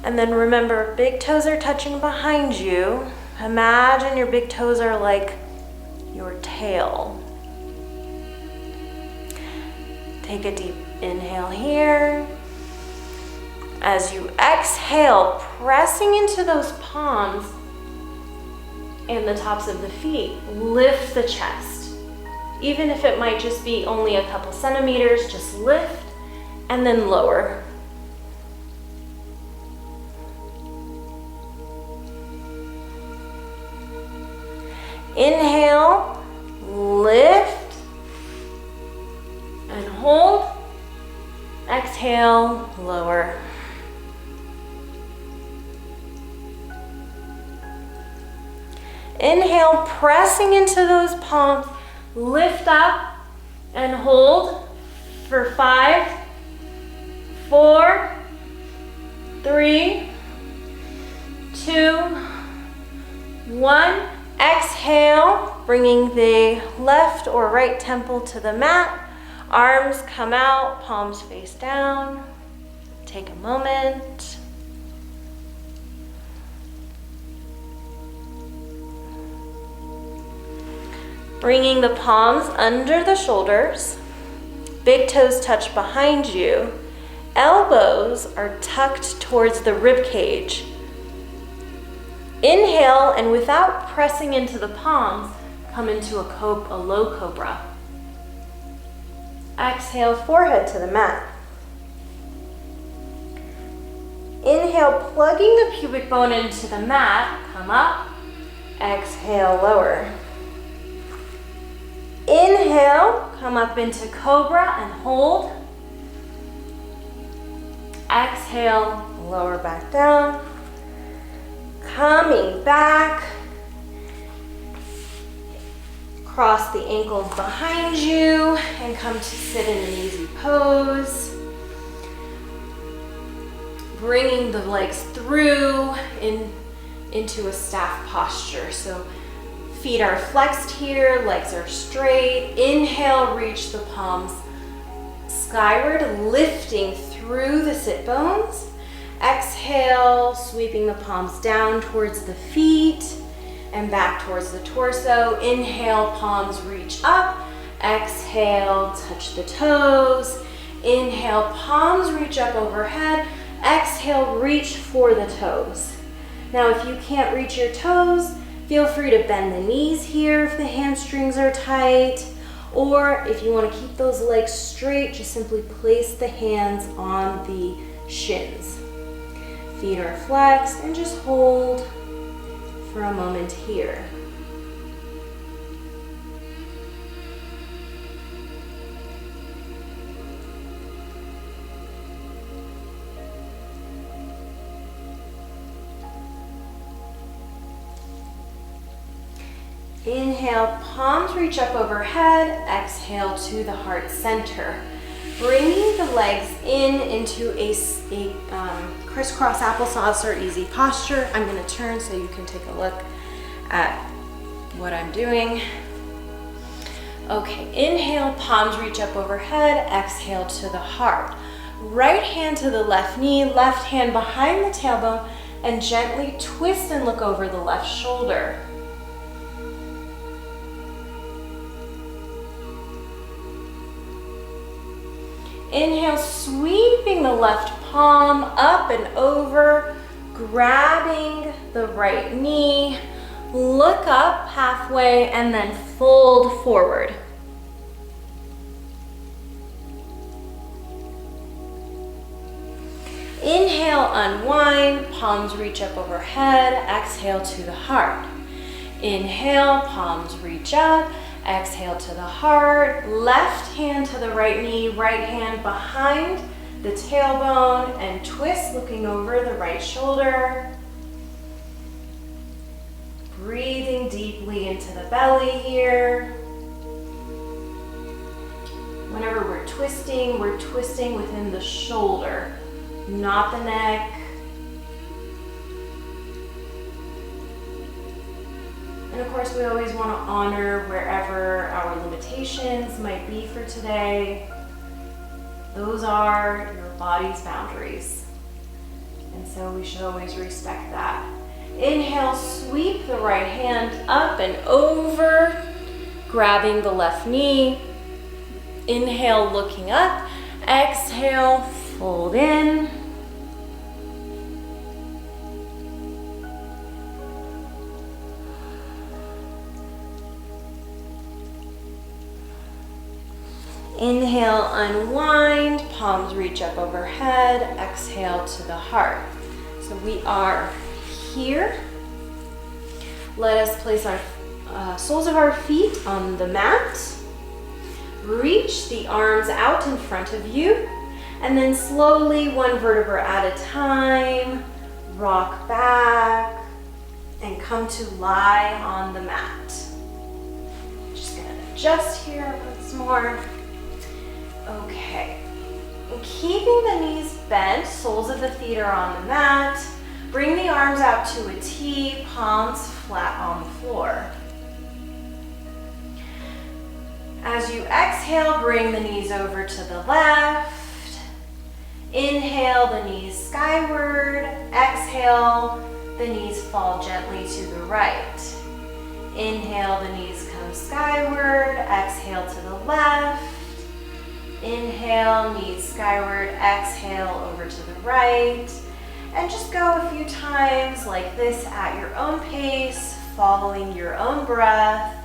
And then remember, big toes are touching behind you. Imagine your big toes are like your tail. Take a deep inhale here. As you exhale, pressing into those palms and the tops of the feet, lift the chest. Even if it might just be only a couple centimeters, just lift and then lower. Inhale, lift and hold. Exhale, lower. Inhale, pressing into those palms, lift up and hold for 5, 4, 3, 2, 1. Exhale, bringing the left or right temple to the mat. Arms come out, palms face down. Take a moment. Bringing the palms under the shoulders. Big toes touch behind you. Elbows are tucked towards the rib cage. Inhale, and without pressing into the palms, come into a low cobra. Exhale, forehead to the mat. Inhale, plugging the pubic bone into the mat, come up. Exhale, lower. Inhale, come up into cobra and hold. Exhale, lower back down. Coming back. Cross the ankles behind you and come to sit in an easy pose. Bringing the legs through into a staff posture. So feet are flexed here, legs are straight. Inhale, reach the palms skyward, lifting through the sit bones. Exhale, sweeping the palms down towards the feet and back towards the torso. Inhale, palms reach up. Exhale, touch the toes. Inhale, palms reach up overhead. Exhale, reach for the toes. Now, if you can't reach your toes, feel free to bend the knees here if the hamstrings are tight. Or if you want to keep those legs straight, just simply place the hands on the shins. Feet are flexed and just hold for a moment here. Inhale, palms reach up overhead. Exhale to the heart center. Bringing the legs into a crisscross applesauce or easy posture. I'm going to turn so you can take a look at what I'm doing. Okay, inhale, palms reach up overhead. Exhale to the heart. Right hand to the left knee, left hand behind the tailbone, and gently twist and look over the left shoulder. Inhale, sweeping the left palm up and over, grabbing the right knee, look up halfway, and then fold forward. Inhale, unwind, palms reach up overhead, exhale to the heart. Inhale, palms reach up. Exhale to the heart, left hand to the right knee, right hand behind the tailbone, and twist looking over the right shoulder. Breathing deeply into the belly here. Whenever we're twisting within the shoulder, not the neck. And of course, we always want to honor wherever our limitations might be for today. Those are your body's boundaries. And so we should always respect that. Inhale, sweep the right hand up and over, grabbing the left knee. Inhale, looking up. Exhale, fold in. Inhale, unwind, palms reach up overhead, exhale to the heart. So we are here. Let us place our soles of our feet on the mat. Reach the arms out in front of you, and then slowly, one vertebra at a time, rock back and come to lie on the mat. Just gonna adjust here once more. Okay. And keeping the knees bent, soles of the feet are on the mat. Bring the arms out to a T, palms flat on the floor. As you exhale, bring the knees over to the left. Inhale, the knees skyward. Exhale, the knees fall gently to the right. Inhale, the knees come skyward. Exhale to the left. Inhale, knees skyward. Exhale, over to the right. And just go a few times like this at your own pace, following your own breath.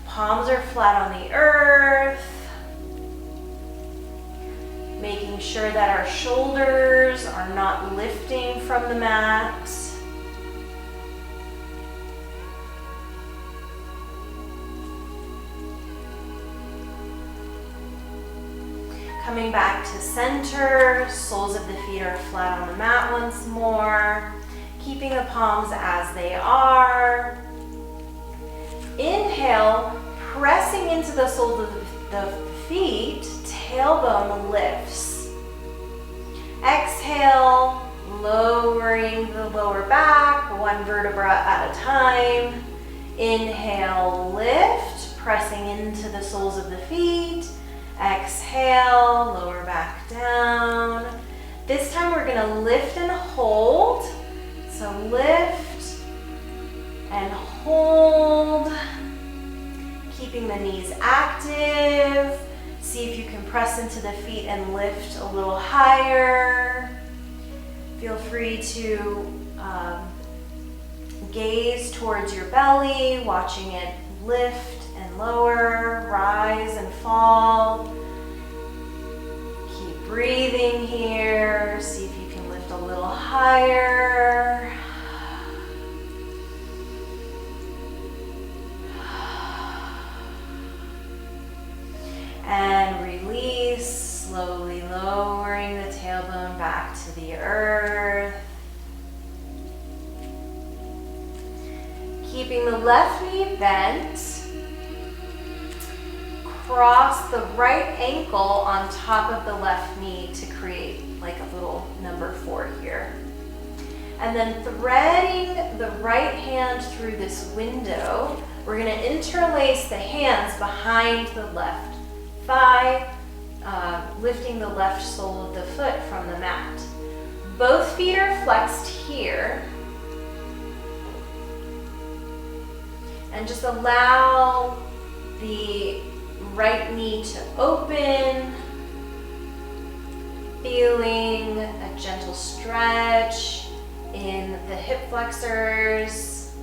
Palms are flat on the earth. Making sure that our shoulders are not lifting from the mat. Coming back to center, soles of the feet are flat on the mat once more. Keeping the palms as they are. Inhale, pressing into the soles of the feet, tailbone lifts. Exhale, lowering the lower back, one vertebra at a time. Inhale, lift, pressing into the soles of the feet. Exhale, lower back down. This time we're gonna lift and hold. So lift and hold. Keeping the knees active. See if you can press into the feet and lift a little higher. Feel free to gaze towards your belly, watching it lift and lower, rise and fall. Keep breathing here. See if you can lift a little higher. And release, slowly lowering the tailbone back to the earth. Keeping the left knee bent. Cross the right ankle on top of the left knee to create like a little number 4 here. And then threading the right hand through this window, we're going to interlace the hands behind the left thigh, lifting the left sole of the foot from the mat. Both feet are flexed here. And just allow the right knee to open, feeling a gentle stretch in the hip flexors.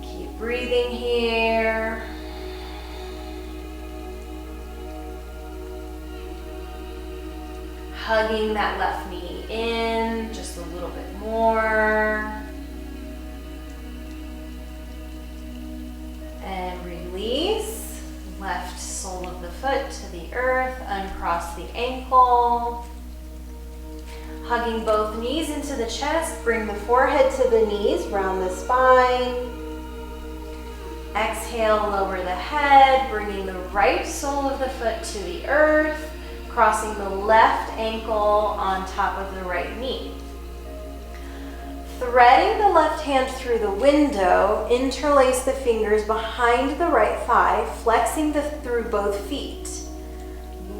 Keep breathing here. Hugging that left knee in just a little bit more. And release. Left sole of the foot to the earth. Uncross the ankle. Hugging both knees into the chest. Bring the forehead to the knees. Round the spine. Exhale, lower the head. Bringing the right sole of the foot to the earth. Crossing the left ankle on top of the right knee. Threading the left hand through the window, interlace the fingers behind the right thigh, flexing through both feet.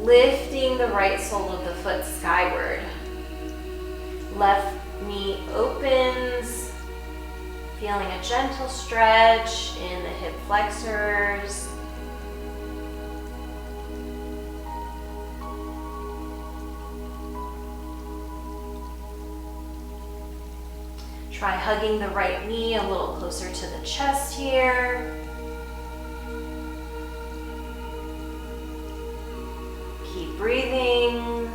Lifting the right sole of the foot skyward. Left knee opens, feeling a gentle stretch in the hip flexors. Try hugging the right knee a little closer to the chest here. Keep breathing.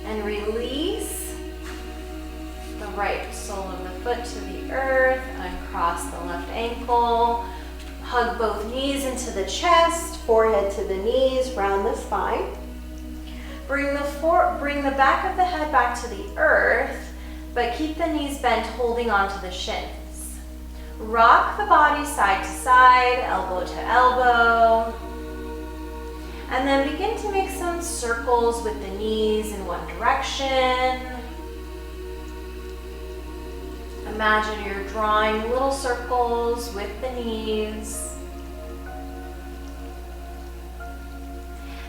And release the right sole of the foot to the earth. Uncross the left ankle. Hug both knees into the chest, forehead to the knees, round the spine. Bring the back of the head back to the earth, but keep the knees bent, holding onto the shins. Rock the body side to side, elbow to elbow. And then begin to make some circles with the knees in one direction. Imagine you're drawing little circles with the knees.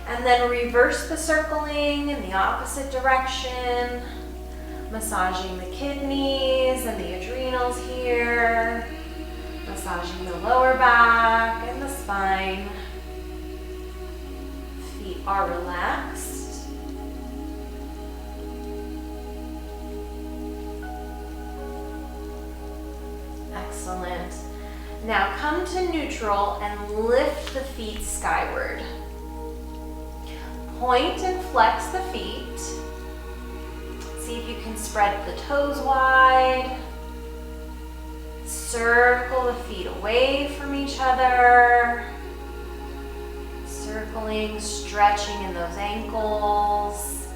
And then reverse the circling in the opposite direction. Massaging the kidneys and the adrenals here. Massaging the lower back and the spine. Feet are relaxed. Excellent. Now come to neutral and lift the feet skyward. Point and flex the feet. See if you can spread the toes wide. Circle the feet away from each other. Circling, stretching in those ankles.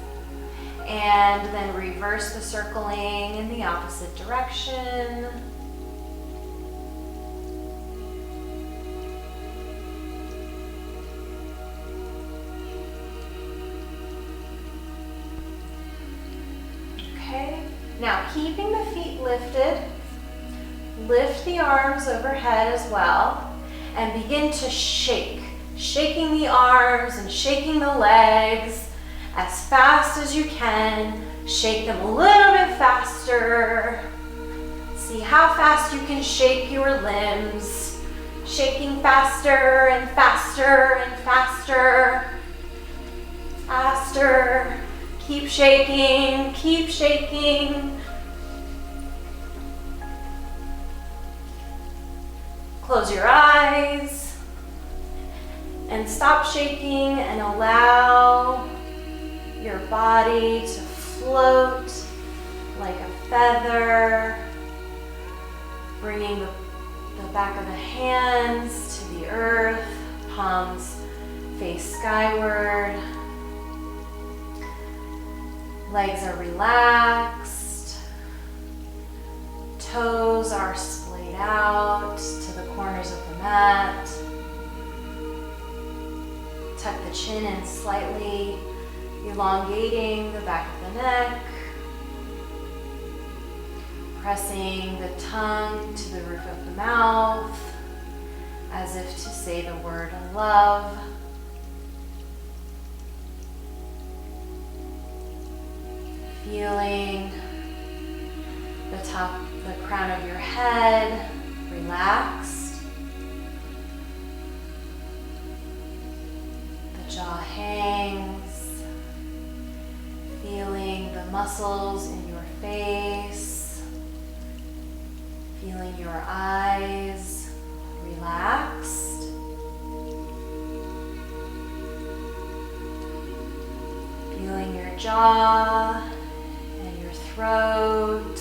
And then reverse the circling in the opposite direction. Okay, now keeping the feet lifted, lift the arms overhead as well, and begin to shake. Shaking the arms and shaking the legs as fast as you can. Shake them a little bit faster. See how fast you can shake your limbs. Shaking faster and faster and faster. Faster. Keep shaking, keep shaking. Close your eyes and stop shaking and allow your body to float like a feather, bringing the back of the hands to the earth, palms face skyward. Legs are relaxed. Toes are splayed out to the corners of the mat. Tuck the chin in slightly, elongating the back of the neck. Pressing the tongue to the roof of the mouth, as if to say the word love. Feeling the crown of your head relaxed. The jaw hangs. Feeling the muscles in your face. Feeling your eyes relaxed. Feeling your jaw, throat,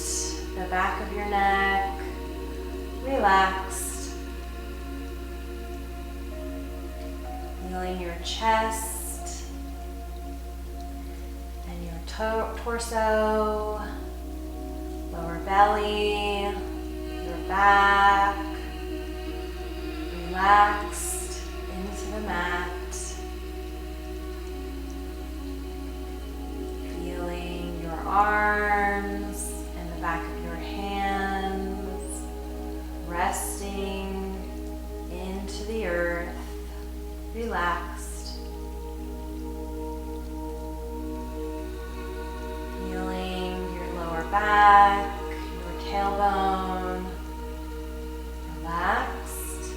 the back of your neck, relaxed. Feeling your chest and your torso, lower belly, your back, relaxed into the mat. Feeling your arms and the back of your hands resting into the earth, relaxed. Feeling your lower back, your tailbone, relaxed.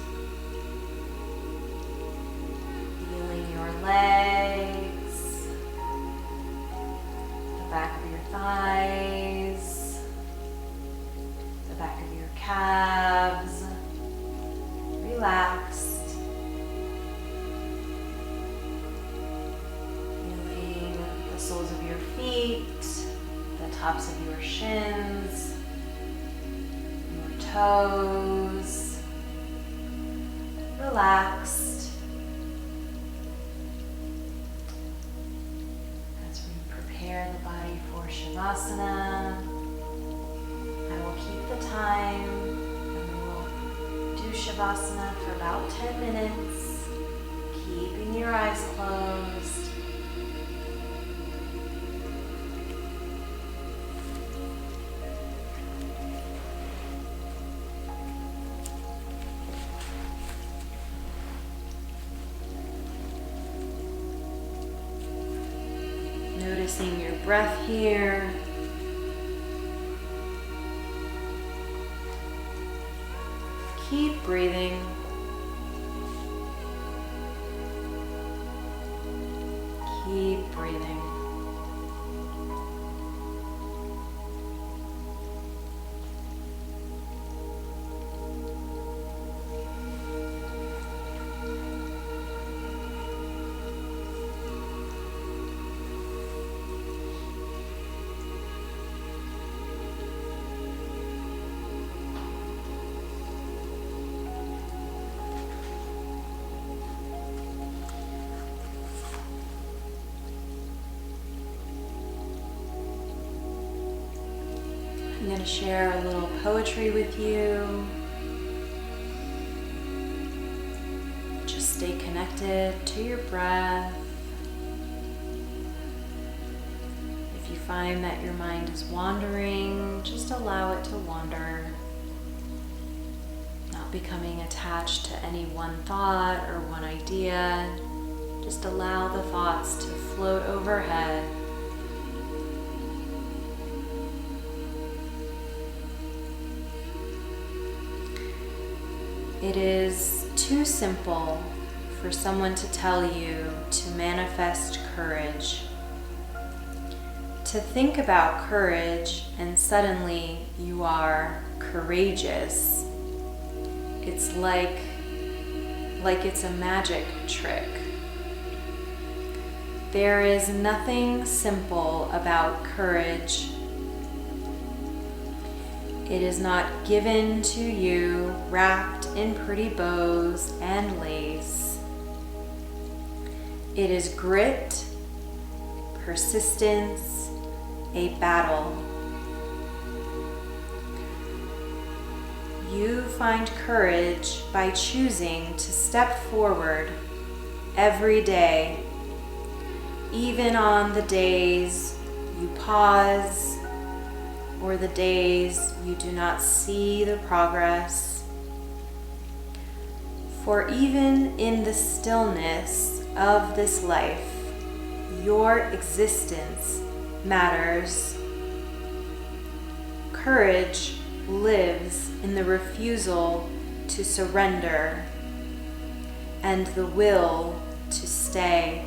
tops of your shins, your toes, relaxed. As we prepare the body for Shavasana, I will keep the time and we will do Shavasana for about 10 minutes, keeping your eyes closed. Noticing your breath here. Keep breathing. Keep breathing. I'm going to share a little poetry with you. Just stay connected to your breath. If you find that your mind is wandering, just allow it to wander. Not becoming attached to any one thought or one idea. Just allow the thoughts to float overhead. It is too simple for someone to tell you to manifest courage. To think about courage and suddenly you are courageous. It's like it's a magic trick. There is nothing simple about courage. It is not given to you wrapped in pretty bows and lace. It is grit, persistence, a battle. You find courage by choosing to step forward every day, even on the days you pause or the days you do not see the progress. For even in the stillness of this life, your existence matters. Courage lives in the refusal to surrender and the will to stay.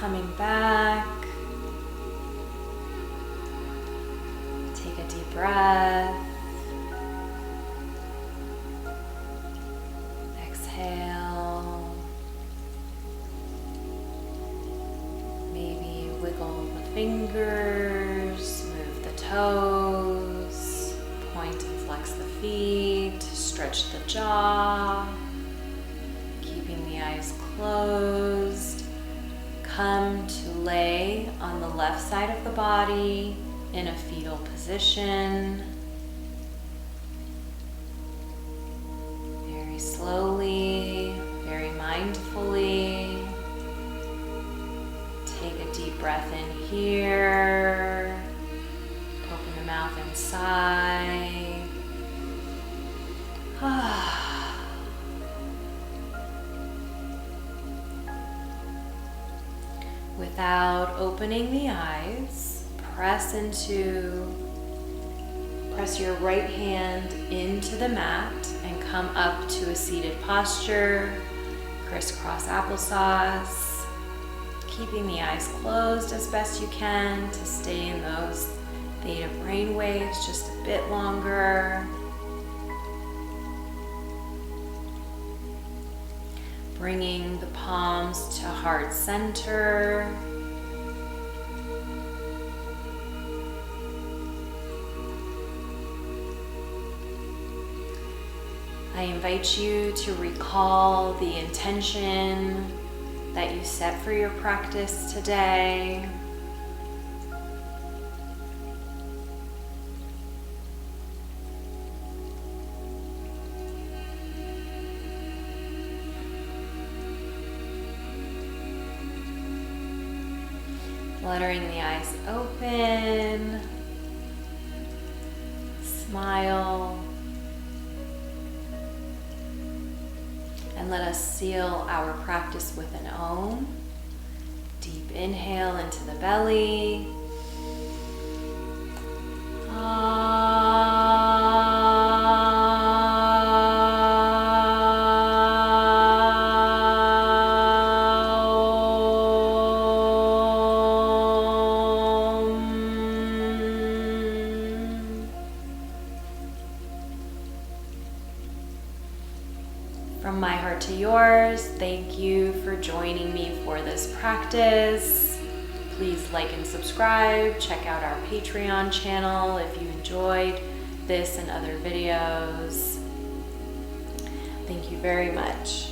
coming back. Take a deep breath. Exhale. Maybe wiggle the fingers, move the toes, point and flex the feet, stretch the jaw, keeping the eyes closed. Come to lay on the left side of the body in a fetal position. Very slowly, very mindfully. Take a deep breath in here. Open the mouth and sigh. Without opening the eyes, press your right hand into the mat and come up to a seated posture, crisscross applesauce, keeping the eyes closed as best you can to stay in those theta brain waves just a bit longer. Bringing the palms to heart center. I invite you to recall the intention that you set for your practice today. Fluttering the eyes open, smile, and let us seal our practice with an Om. Deep inhale into the belly. From my heart to yours, thank you for joining me for this practice. Please like and subscribe. Check out our Patreon channel if you enjoyed this and other videos. Thank you very much.